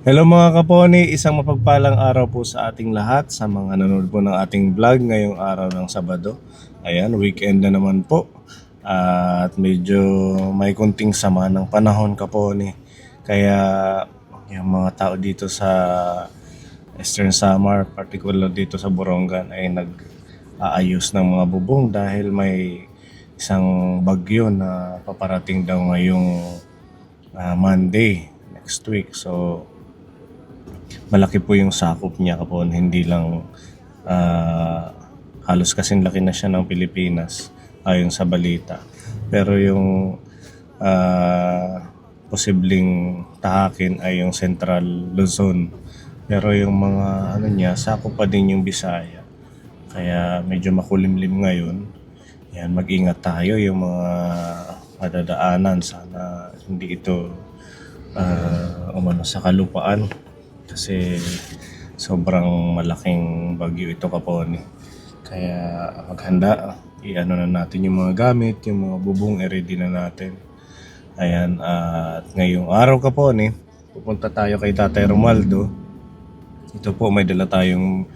Hello mga kaponi, isang mapagpalang araw po sa ating lahat, sa mga nanonood po ng ating vlog ngayong araw ng Sabado. Ayan, weekend na naman po. At medyo may konting sama ng panahon kaponi. Kaya yung mga tao dito sa Eastern Samar, particular dito sa Borongan, ay nag-aayos ng mga bubong dahil may isang bagyo na paparating daw ngayong Monday next week. So malaki po yung sakop niya kapon, hindi lang halos kasing laki na siya ng Pilipinas ayon sa balita. Pero yung posibleng tahakin ay yung Central Luzon. Pero yung mga ano niya, sakop pa din yung Bisaya. Kaya medyo makulimlim ngayon. Yan, mag-ingat tayo yung mga madadaanan. Sana hindi ito umano sa kalupaan kasi sobrang malaking bagyo ito kaponi. Kaya maghanda, i-ano na natin yung mga gamit, yung mga bubong i-ready na natin. Ayan, at ngayong araw kaponi, pupunta tayo kay Tatay Romaldo. Ito po, may dala tayong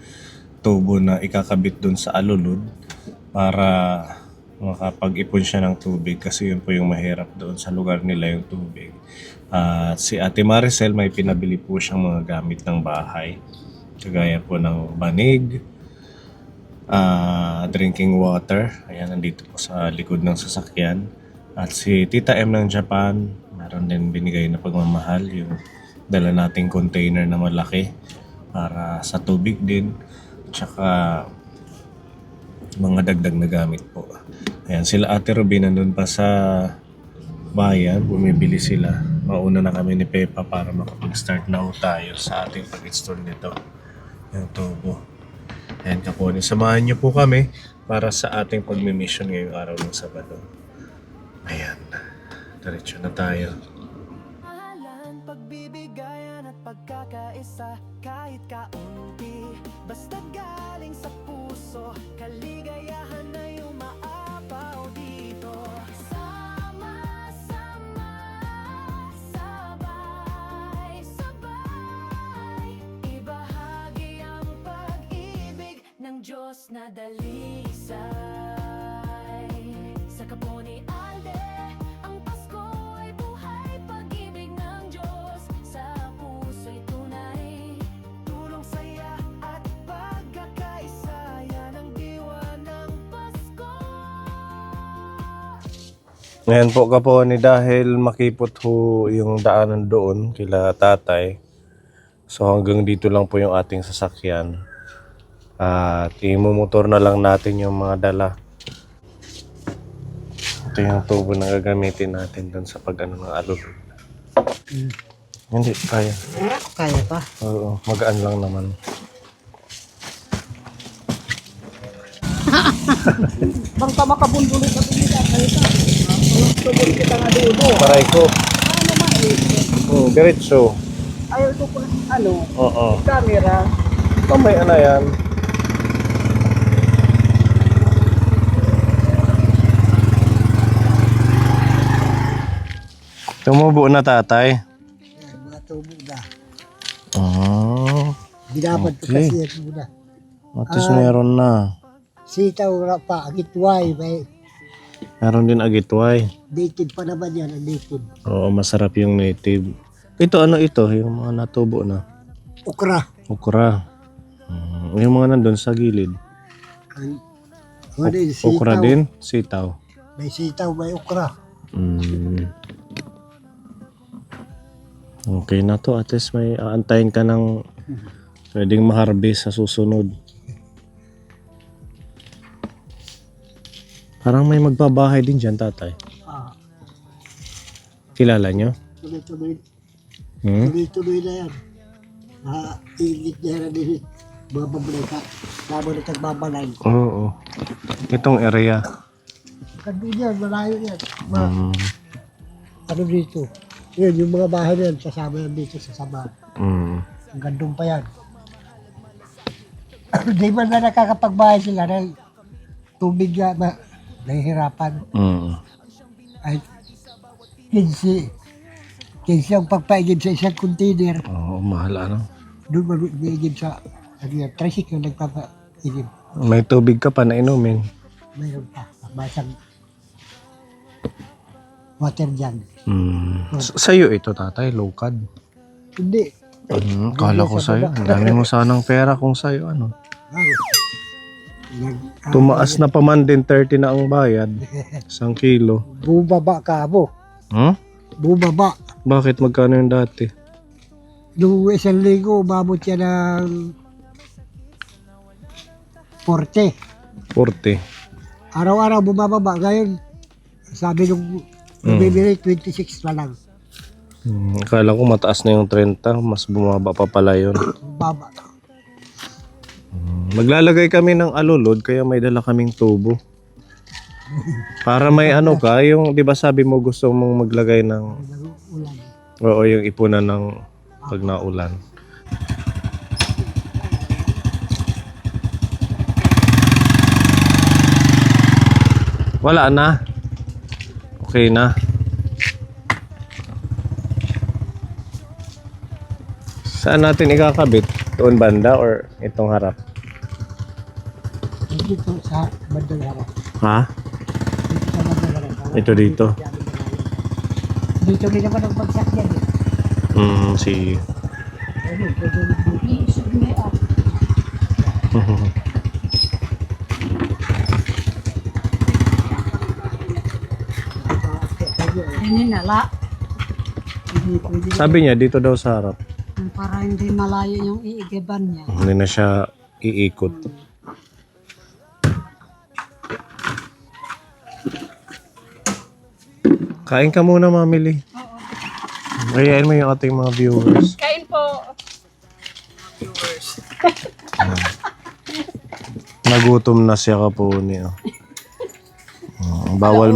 tubo na ikakabit dun sa alulod para makapag-ipon siya ng tubig kasi yun po yung mahirap doon sa lugar nila yung tubig. At si Ate Maricel may pinabili po siyang mga gamit ng bahay. Kagaya po ng banig, drinking water. Ayan, nandito po sa likod ng sasakyan. At si Tita M ng Japan, meron din binigay na pagmamahal yung dala nating container na malaki para sa tubig din. Tsaka mga dagdag na gamit po. Ayan, sila Ate Ruby nandun pa sa bayan, bumibili sila. Mauna na kami ni Pepa para makapag-start na ho tayo sa ating pag-install nito. Yung tubo. Ayan kaponi, samahan niyo po kami para sa ating pag-mission ngayong araw ng Sabado. Ayan, diretso na tayo. Mahalan, pagbibigayan at pagkakaisa kahit kaunti, basta galing sa puso, kaligayahan ay umaapaw dito. Sama-sama, sabay-sabay, ibahagi ang pag-ibig ng Diyos na dalisay. Sa Kaponi Alde, ang Pasko ay buhay, pag-ibig ng Diyos sa puso'y tunay. Tulong, saya at pagkakaisa, yan ang diwa ng Pasko. Ngayon po kaponi, dahil makipot ho yung daanan doon kila tatay. So hanggang dito lang po yung ating sasakyan. At imumotor na lang natin yung mga dala. Ito yung tubo na gagamitin natin doon sa pag-ano ng alulod. Hindi, kaya. Kaya pa. Oo, magaan lang naman. Bangka makabundulit sa tumita. Kaya pa. Tubol kita nga dudo. Paray ko. Ano ba eh? Diretso. Ayaw ito po ano? Oo. Camera. Ito may ano yan. Tumubo na tatay. Yan, mga tubo na. Oh, Binabad ko Okay. kasi yan muna. at least meron na. Sitaw na pa, agitway. May Meron din agitway. native pa naman yan, ang native. Oo, masarap yung native. Ito ano ito? Yung mga natubo na. Okra. Okra. Yung mga nandun sa gilid. Ang, ano yun, sitaw. Okra din? Sitaw. May sitaw, may okra. Mm. Okay na to. At least may aantayin ka ng pwedeng ma-harvest sa susunod. Parang may magbabahay din dyan, tatay. Ah, Kilala nyo? tuloy-tuloy. Hmm? Tuloy-tuloy na yan. Ingit niya na din. Bababalay ka. Tama na tagbabalay. Oo. Itong area. Kando yan, malayo yan. Mm. Ano dito? Yun, yung mga bahay na yan, sasama yan dito sa sama. Mm. Ang gandong pa yan. Di man na nakakapagbahay sila dahil tubig na nahihirapan. Mm. Ay, 15 Kaysa ang pagpaigib sa isang container, Oo, mahal ano. doon mag-iigib sa tricycle nagpapaigib. May tubig ka pa na inumin. Mayroon pa. Basang water jug. Sa'yo ito, tatay, low-cad. Hindi. Kala ko sa'yo. Ang dami mo sanang pera kung sa'yo, ano. Bago. Tumaas na pa man din 30 na ang bayad. 1 kilo. Bumaba ka mo. Huh? Bumaba. Bakit magkano yung dati? Nung 1 linggo, umabot siya ng 40. 40. Araw-araw bumababa. Ngayon, sabi nung bibili, 26 pa lang. Akala ko mataas na yung 30. Mas bumaba pa pala yun. Baba. Maglalagay kami ng alulod kaya may dala kaming tubo. Para may ano ka, yung 'di ba sabi mo gusto mong maglagay ng Ulan. oo, yung ipunan ng pag naulan. Wala na. Okay na. Saan natin ikakabit? Doon banda or itong harap? Dito sa bandang harap. Ha? Dito sa bandang harap. Ito dito. Dito rin naman ang bagsak yan eh. Sige. Ano, dito. Ini nala, Sabi niya dito daw sa harap. para hindi malayo yung iigiban niya. Hindi na siya iikot. Kain ka muna, Mamili. Ayain mo yung ating mga viewers. Kain po. Nagutom na siya Kapuni. Oh. Bawal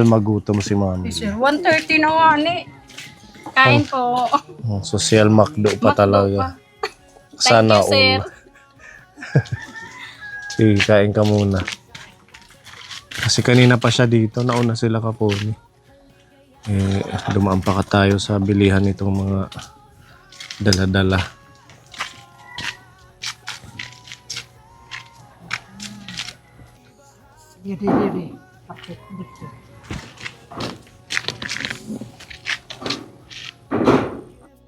magutom si Mami. Sir, 1:30 na nga ni. Kain po. Social McDo pa talaga. Sana Thank you, sir. all. Sige, kain ka muna. Kasi kanina pa siya dito, nauna sila Kapuni. Dumaan pa ka tayo sa bilihan nitong mga dala-dala. Diri. Pakit dito.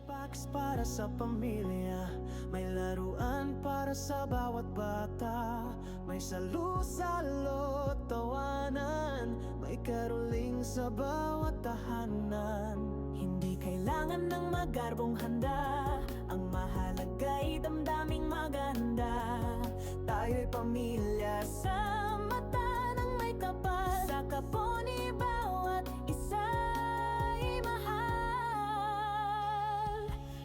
Packs para sa pamilya, may laruan para sa bawat bata, may salu-salo, tawanan, may karoling sa bawat tahanan. Hindi kailangan ng magarbong handa, ang mahalaga'y damdaming maganda. Tayo'y pamilya sa mata ng may kapal, sa Kapuni bawat isa'y mahal.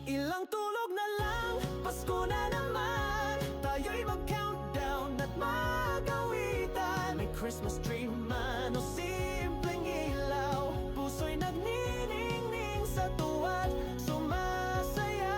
Ilang tulog na lang, Pasko na naman, tayo'y mag-countdown at mag-awitan. May Christmas tree man o simpleng ilaw, puso'y nagniningning sa tuwa't sumasayaw.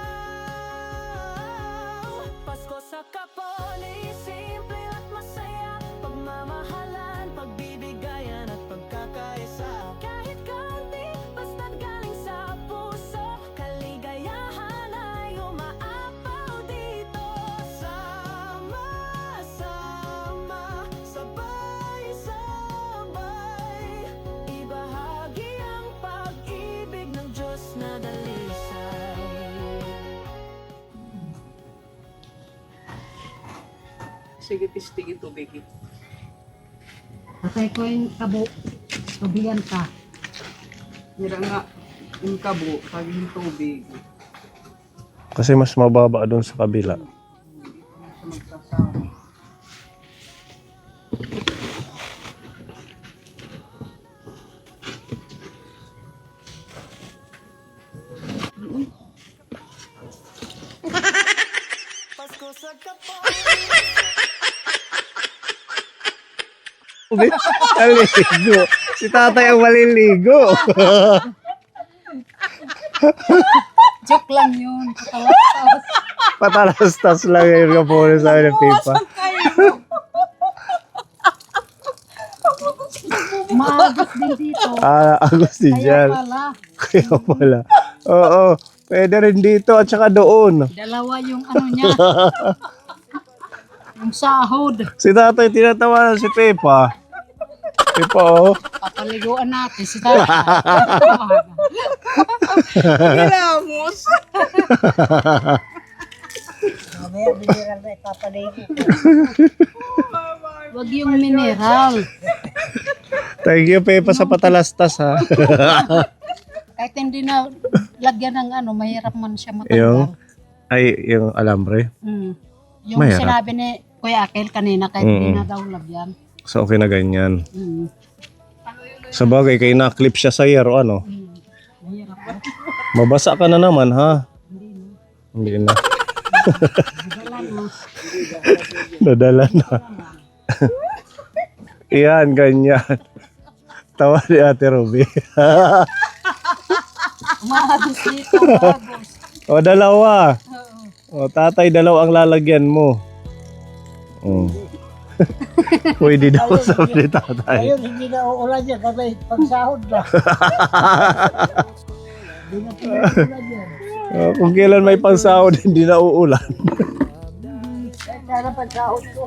Pasko sa Kapuni, simple at masaya, pagmamahalan, pagbibigayan at pagkakaisa. Kahit kaunti, basta't galing sa puso, kaligayahan ay umaapaw dito. Sama-sama, sabay-sabay, ibahagi ang pag-ibig ng Diyos na dalisay. Sige, pistigin tubig. Patay ko yung kabo. Tubigan ka. Mira nga, yung kabo, pag yung tubig, Kasi mas mababa doon sa kabila. sa magsasama. Pasko sa Kapuni. Maliligo. Si tatay ang maliligo. Joke lang yun. Patawas-tawas. Patalastas lang yung Kapuni sa akin ng pipa. Maagas din dito. Agos din Kaya dyan. pala. Kaya pala. Oo, pwede rin dito at saka doon. Dalawa yung ano niya. Yung sahod. Si tatay tinatawanan si Pepa. Pepa, oh. Papaliguan natin si Tata. Ginamos. Mamaya, biniral na ipapaligo. Wag yung mineral. Thank you, Pepa, sa patalastas, ha. Kahit hindi na lagyan ng ano, mahirap man siya Yung, matanggal. yung alambre. Yung mahirap. sinabi ni Kuya Akel kanina, kahit hindi na daw lagyan. So, okay na ganyan. Mm. Sa bagay, kay na-clip siya sa year o ano. Mahirap ba? Mabasa ka na naman, ha? Hindi na. Nadala na. Yan, ganyan. Tawa ni Ate Ruby. Umahagos dito, umahagos. O, dalawa. O, tatay, dalawa ang lalagyan mo. Pwede daw sabi ni tatay. Ayun, hindi na uulan yan kasi pagsahod na. Hindi na pinag-ulan yan. Kung kailan may pansahod, hindi na uulan. Sana pagsahod ko.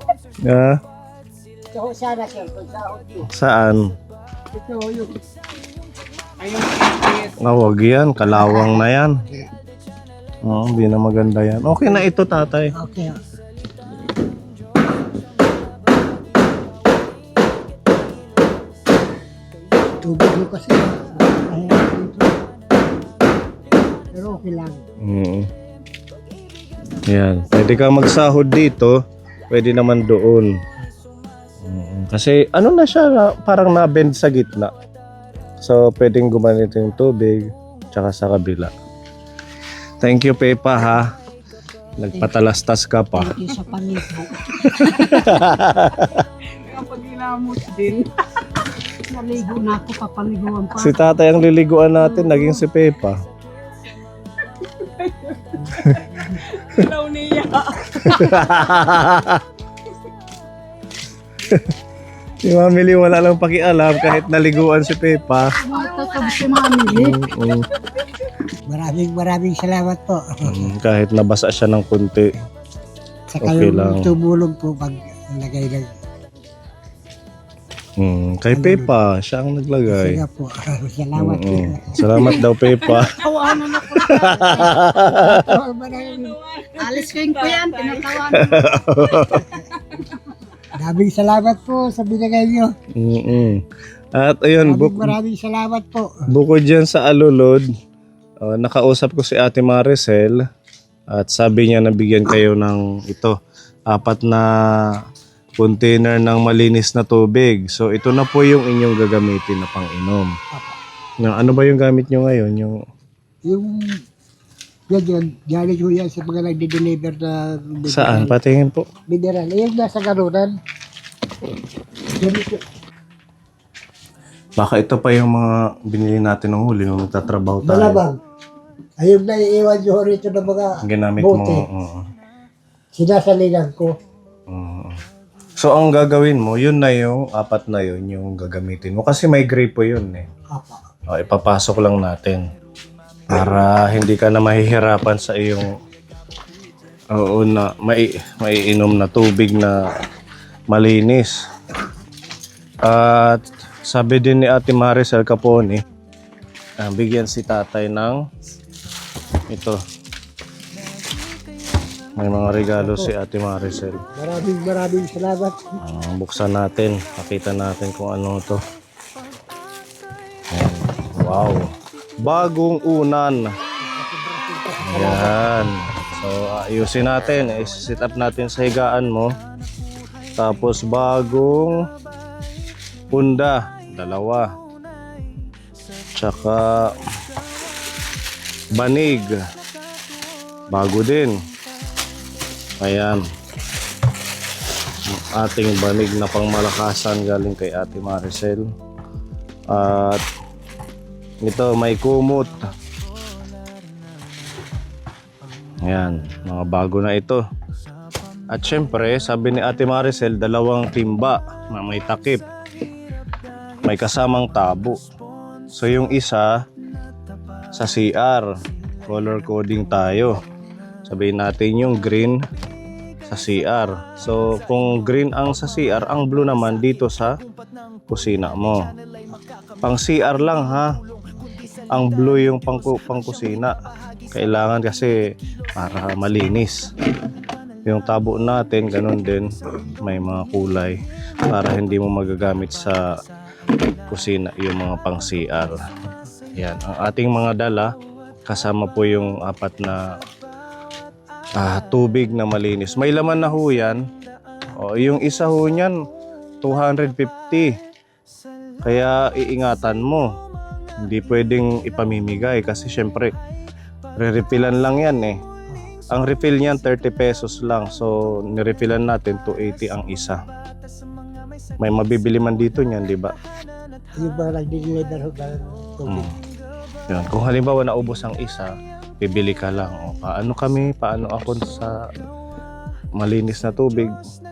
Ha? Ito ho sana sir, pagsahod ko. Saan? Ito ho yung Ayun, kikit. Wag yan, kalawang na yan. Oo, hindi na maganda yan. Okay na ito, tatay. okay. Tubig mo kasi. Ayaw dito. Pero okay lang. Yan. Pwede ka magsahod dito, pwede naman doon. Kasi ano na siya, parang na-bend sa gitna. So, pwedeng gumanito yung tubig, tsaka sa kabila. Thank you, Pepa, ha. Nagpatalastas ka pa. Thank you sa panigo. Kapag ginamos din. Naligo na ako, papaliguan pa. Si tatay ang liliguan natin, naging si Pepa. Daw niya. Si Mami Lee wala lang pakialam kahit naliguan si Pepa. Matatab si Mami. Maraming salamat po. Kahit nabasa siya ng kunti. Sa Okay kayong lang. tumulong po pag lagay ng Kay Pepa, siya ang naglagay. siya po. Salamat po. Salamat daw, Pepa. Tawanan ako. Alis ko yung kuyan, tinatawanan. Maraming salamat po sa binigay niyo. At ayun, Maraming salamat po. bukod dyan sa alulod, nakausap ko si Ate Maricel at sabi niya nabigyan kayo ng ito, 4 na container ng malinis na tubig. So ito na po yung inyong gagamitin na pang-inom. Ano ba yung gamit nyo ngayon? Yung Yan, galing ko yan sa mga nagde-deliver na mineral. saan? Patingin po. Mineral. Ayun, nasa garunan. Baka ito pa yung mga binili natin ng huli nung nagtatrabaho tayo. Malamang. Ayun na iiwan nyo rito ng mga Ginamit bote. mo. Sinasalinan ko. So ang gagawin mo, yun na yung 4 na yun yung gagamitin mo. Kasi may gripo yun eh. Apa. Ipapasok lang natin. Para hindi ka na mahihirapan sa iyong maiinom na tubig na malinis. At sabi din ni Ate Maricel Capone, bigyan si tatay ng ito. May mga regalo si Ate Maricel. Maraming salamat. Buksan natin. Makita natin kung ano to. Ayan. Wow. Bagong unan. Ayan. So, ayusin natin. I-set up natin sa higaan mo. Tapos, bagong punda. 2. Tsaka, banig. Bago din. Ayan. Ating banig na pangmalakasan galing kay Ate Maricel. At ito may kumot. Ayan, mga bago na ito. At syempre, sabi ni Ate Maricel, 2 timba na may takip. May kasamang tabo. So yung isa, sa CR. Color coding tayo. Sabihin natin yung green sa CR. So, kung green ang sa CR, ang blue naman dito sa kusina mo. Pang CR lang ha. Ang blue yung pang kusina. Kailangan kasi para malinis. Yung tabo natin, ganun din. May mga kulay para hindi mo magagamit sa kusina yung mga pang CR. Yan. Ang ating mga dala, kasama po yung 4 na tubig na malinis. May laman na ho yan. O, yung isa ho niyan, 250. Kaya iingatan mo. Hindi pwedeng ipamimigay kasi syempre, re-refillan lang yan eh. Ang refill niyan, 30 pesos lang. So, nirefillan natin, 280 ang isa. May mabibili man dito niyan, di ba? Yung ba nag-deliver ho ng tubig. Yan. Kung halimbawa naubos ang isa, bibili ka lang. O, paano ako sa malinis na tubig?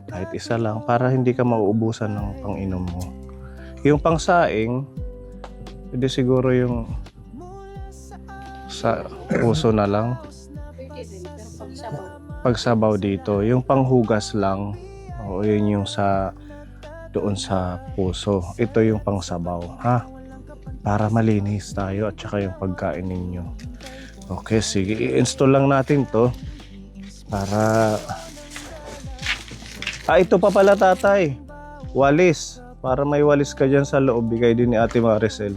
Kahit isa lang, para hindi ka mauubusan ng pang-inom mo. Yung pangsaing, hindi siguro yung sa puso na lang. Pagsabaw dito, yung panghugas lang, o yun yung doon sa puso. Ito yung pangsabaw, ha? Para malinis tayo at saka yung pagkain ninyo. Okay, sige. I-install lang natin to para... ito pa pala tatay. Walis. Para may walis ka dyan sa loob. Bigay din ni Ate Maricel.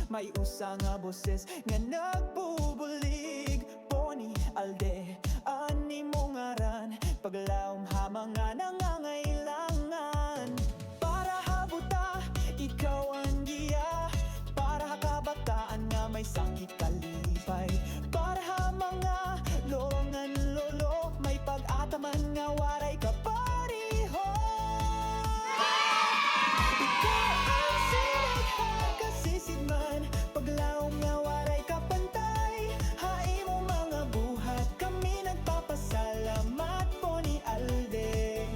May usa nga boses nga nagbubulig. Pony alde ani mo ngaran, paglawom hamang nga nangangailangan. Para habuta ikaw ang giya, para kabataan nga may sakit kalipay, para ha mga longan lolo may pag-ataman nga waray kapariho. Ikaw ang sinikha kasisidman, paglaom nga waray kapantay. Hai mo mga buhat, kami nagpapasalamat po ni Alde.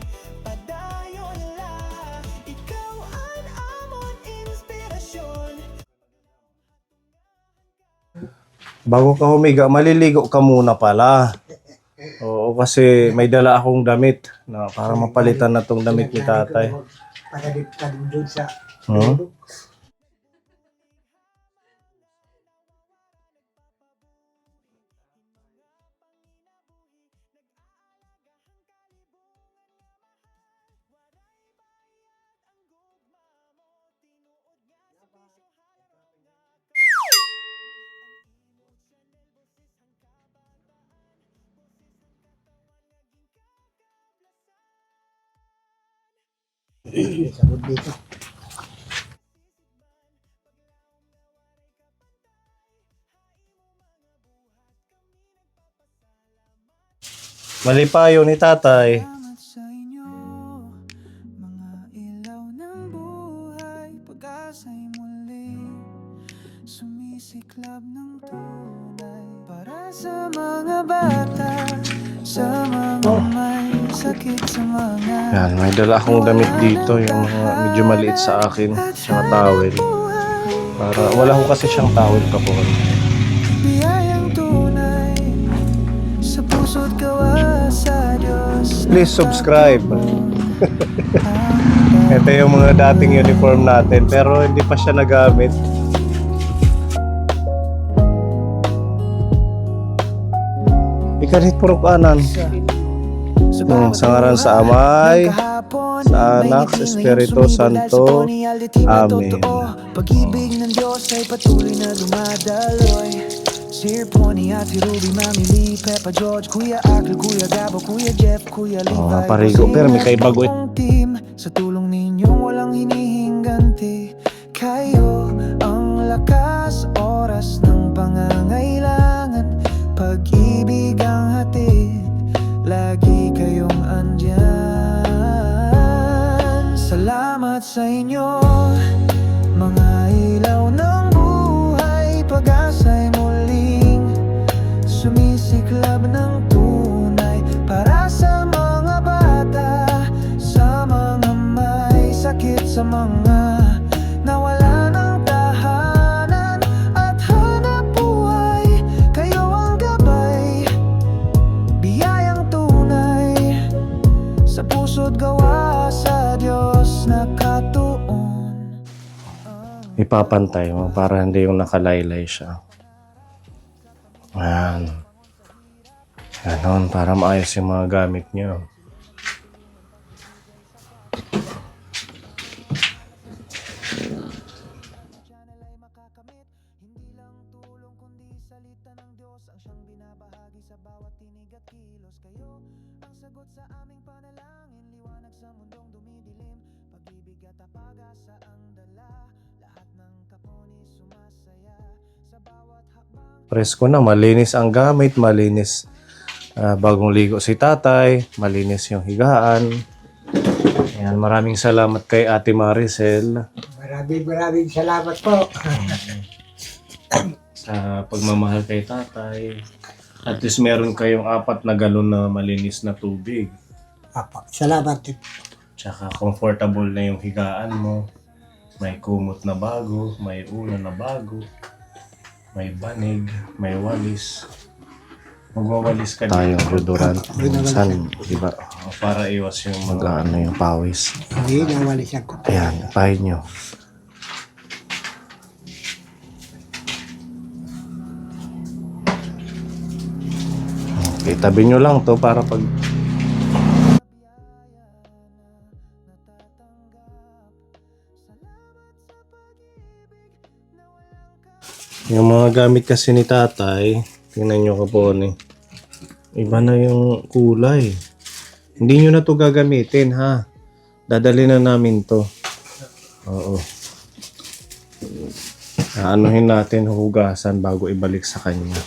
Padayon la, ikaw ang amon inspirasyon. Bago ka humiga, maliligo ka muna pala. Oo, kasi may dala akong damit na para mapalitan na tong damit ni tatay. Para dito doon sa... Sabon dito. Mali pa yun ni tatay. Salamat sa inyo, mga ilaw ng buhay. Pag-asa'y muli sumisiklab ng tunay. Para sa mga bata, sa mga may sakit, sa mga Yan, may dala akong damit dito. Yung mga medyo maliit sa akin. Tsaka towel. Para, wala ko kasi siyang towel kapon. biyayang tunay sa puso't gawa sa Diyos. Please subscribe. Ito yung mga dating uniform natin. Pero hindi pa siya nagamit. Ikalit purok anan. Sa ngaran sa Amay, sa Anak, sa Espiritu Santo. Amen. Pag-ibig ng Diyos ay patuloy na dumadaloy. Sir Pony, Ate Ruby, Mami Lee, Peppa George, Kuya Agil, Kuya Gabo, Kuya Jeff, Kuya Levi, mga parigo, pero may kaibago. buong team, sa tulong ninyong walang hinihingganti. Kayo ang lakas, oras ng pangangailangan, pag-ibig ang hatid, lagi kayong andyan. Salamat sa inyo, mga ilaw ng buhay, pag-asa'y muling sumisiklab ng tunay para sa mga bata, sa mga may sakit, sa mga nawala ng tahanan at hanap buhay. Kayo ang gabay, biyayang tunay, sa puso't gawa sa Diyos nakatuon. Ipapantay mo para hindi yung nakalaylay siya. Ayan. Ganon, para maayos yung mga gamit nyo. Channel ay makakamit, hindi lang tulong kundi salita ng Diyos ang siyang binabahagi sa bawat tinig at kilos. Kayo ang sagot sa aming panalangin, liwanag sa mundong dumidilim, pag-ibig at pag-asa ang dala, lahat ng kaponi sumasaya sa bawat hakbang. Presko na, malinis ang gamit, malinis. Bagong ligo si tatay, malinis yung higaan. Ayan, maraming salamat kay Ate Maricel Maraming salamat po. sa pagmamahal kay tatay. At least meron kayong 4 na galon na malinis na tubig. Apa, salamat din. Tsaka comfortable na yung higaan mo. May kumot na bago, may ulan na bago, may banig, may walis. Magwawalis ka tayong deodorant minsan, di ba? Para iwas yung mag-ano yung pawis. Hindi, nawalisan ko. Ayan, pahin nyo. Okay, tabi nyo lang to para pag yung mga gamit kasi ni tatay, tingnan nyo kapon eh. Iba na yung kulay. Hindi nyo na to gagamitin ha. Dadali na namin to. Oo. Anuhin natin, hugasan bago ibalik sa kanya.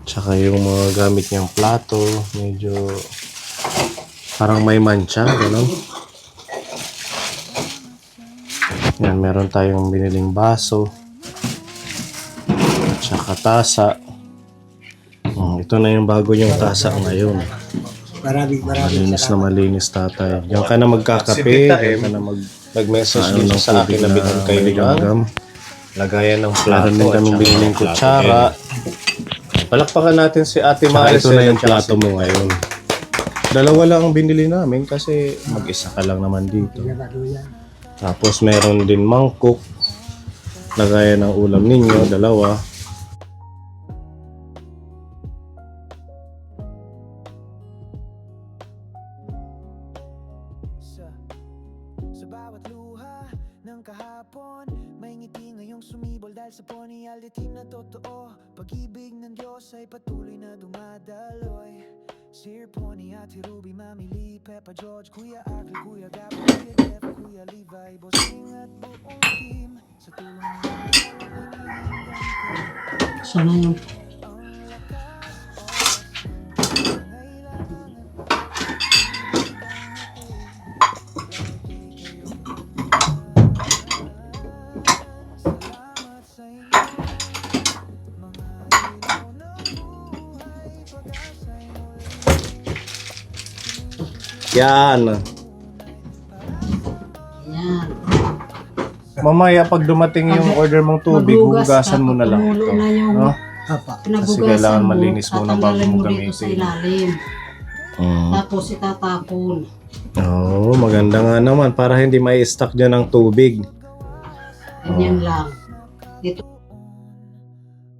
Tsaka yung mga gamit niyang plato, medyo parang may mancha, gano'n. Yan, meron tayong biniling baso. At saka tasa. Ito na yung bago yung tasa ngayon. Maraming Malinis na salamat. malinis tatay. Diyan ka na magkakape, diyan ka na mag-message dito sa akin na bilhan kayo ng lagayan ng plato. Meron din kami biniling kutsara. Palakpakan natin si Ate Maricel. Ito na yung plato mo ngayon. Dalawa lang ang binili namin kasi mag-isa ka lang naman dito. Tapos meron din mangkok. Lagayan ng ulam ninyo, dalawa. Sa bawat luha ng kahapon, may ngiti ngayong sumibol dahil sa Ponyality team na totoo. Pag-ibig ng Diyos ay patuloy na dumadaloy. Sir Pony, Ate Ruby, Mami Lee, Peppa George, Kuya Agil, Kuya Gabo, Kuya Jeff, Kuya Levi, Bossing at buong team, sa tulong ng Sana yung Yan. yan. Mamaya pag dumating yung order mong tubig, hugasan mo na lang ito. Tumulo na yung No? Apa, Kasi pinabugasan kailangan mo, malinis muna bago tatanggalin mo mo dito sa gamitin. ilalim. Mm. Tapos itatapon. Oo, maganda nga naman para hindi may stock dyan ng tubig. Ganyan lang. Dito.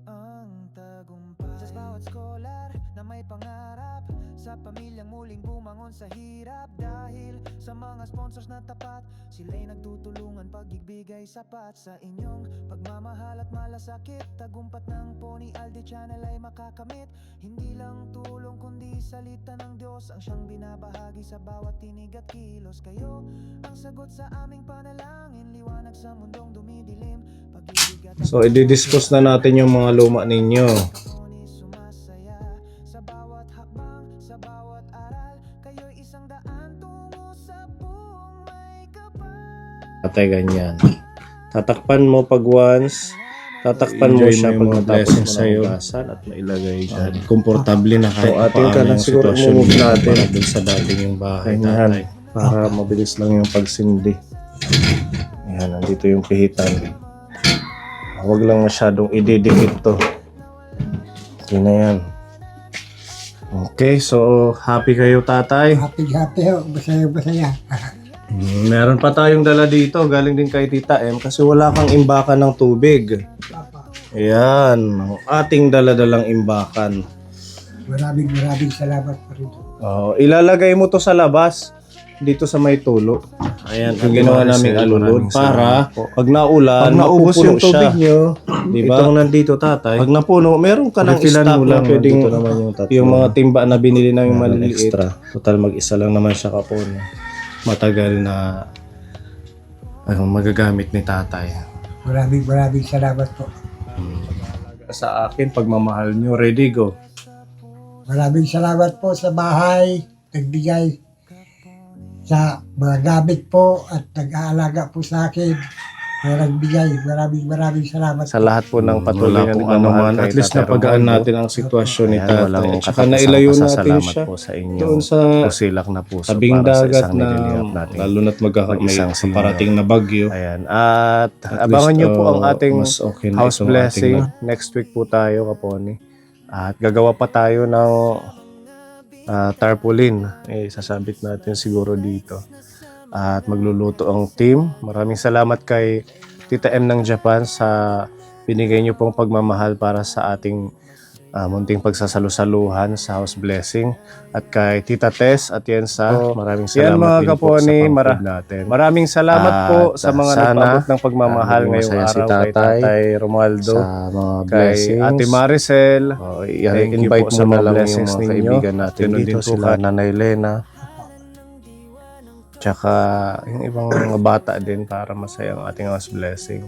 ang tagumpay sa bawat scholar na may pangarap sa pamilyang muling bumangon sa hirap dahil sa mga sponsors na tapat, sila'y nagtutulungan pagbibigay sapat sa inyong pagmamahal at malasakit. Tagumpat ng Pony Aldi Channel ay makakamit. Hindi lang tulong kundi salita ng Diyos ang siyang binabahagi sa bawat tinig at kilos. Kayo ang sagot sa aming panalangin, liwanag sa mundong dumidilim. Pag-ibig at So, i-dispose na natin yung mga luma ninyo. Pony sumasaya sa bawat hakbang, sa bawat aral. Kayo'y isang daan tungo sa buong may kapal. Patay ganyan. Tatakpan mo pag once. Tatakpan mo siya pag matapos mo na hugasan at mailagay dyan. Komportable na kahit atin ka paano na yung siguro sitwasyon move dito natin. para dun sa dating yung bahay Ganyan. tatay. Para mabilis lang yung pagsindi. Ayan, nandito yung pihitan. Huwag lang masyadong ididikit to. Okay na yan. Okay, so happy kayo tatay? Happy ho, masaya. Meron pa tayong dala dito, galing din kay Tita M kasi wala kang imbakan ng tubig. Ayan, ang ating daladalang imbakan. Maraming salamat po rin. Ilalagay mo to sa labas, dito sa may tulo. Ayan, ang ginawa naming alulod para pag naulan, Pag naubos mapupuno yung tubig siya. nyo, Diba? itong nandito tatay, Pag napuno, meron ka ng refilan stock mo na lang, pwedeng dito naman yung tatlo. yung mga timba na binili namin Meron maliliit. extra. Total mag-isa lang naman siya kapon. Matagal na magagamit ni tatay. Maraming salamat po. Sa akin, pagmamahal nyo, ready go. Maraming salamat po sa bahay, nagbigay sa mga gamit po at nag-aalaga po sa akin. Nagbigay, maraming salamat. Sa lahat po ng patuloy na kung nagmamahal ano man, at least napagaan natin ang sitwasyon ni tatay. walang At saka nailayo natin siya po sa inyo. doon sa Pusilak na puso tabing para sa dagat isang na nililingap natin. lalo na't magkakaisang Mag-isang sa parating na bagyo. Ayan. At At abangan least, nyo po ang ating mas okay na house itong blessing. ating Next week po tayo, Kaponi. At gagawa pa tayo ng tarpaulin. Sasabit natin siguro dito. At magluluto ang team. Maraming salamat kay Tita M ng Japan sa binigay niyo pong pagmamahal para sa ating munting pagsasalusaluhan sa house blessing. At kay Tita Tess at Yensa, maraming yan, salamat mga din po sa Kaponi, pang-food natin. Maraming salamat po At, sa mga sana, nagpaabot ng pagmamahal maging ngayong masaya si araw kay tatay Tatay Romualdo, sa mga kay blessings. Ate Maricel. Oh, Thank you i-invite po mo sa na mga lang yung blessings mga ninyo. kaibigan natin Ganun dito, din po sila kay- Nanay Lena. Tsaka yung ibang mga bata din para masaya ang ating house blessing.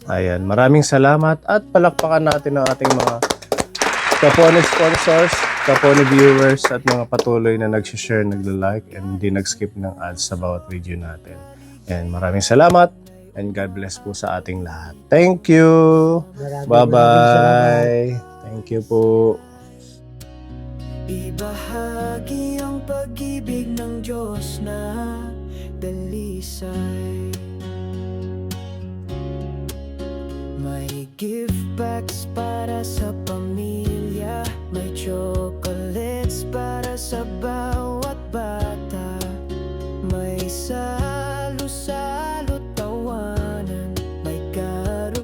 Ayan, maraming salamat at palakpakan natin ang ating mga Kaponi sponsors, Kaponi viewers at mga patuloy na nag-share, nag-like and hindi nag-skip ng ads sa bawat video natin. And maraming salamat and God bless po sa ating lahat. Thank you! Maraming salamat. Bye-bye! Thank you po! Ibahagi ang pag-ibig ng Diyos na dalisay. May gift bags para sa pamilya, may chocolates para sa bahay.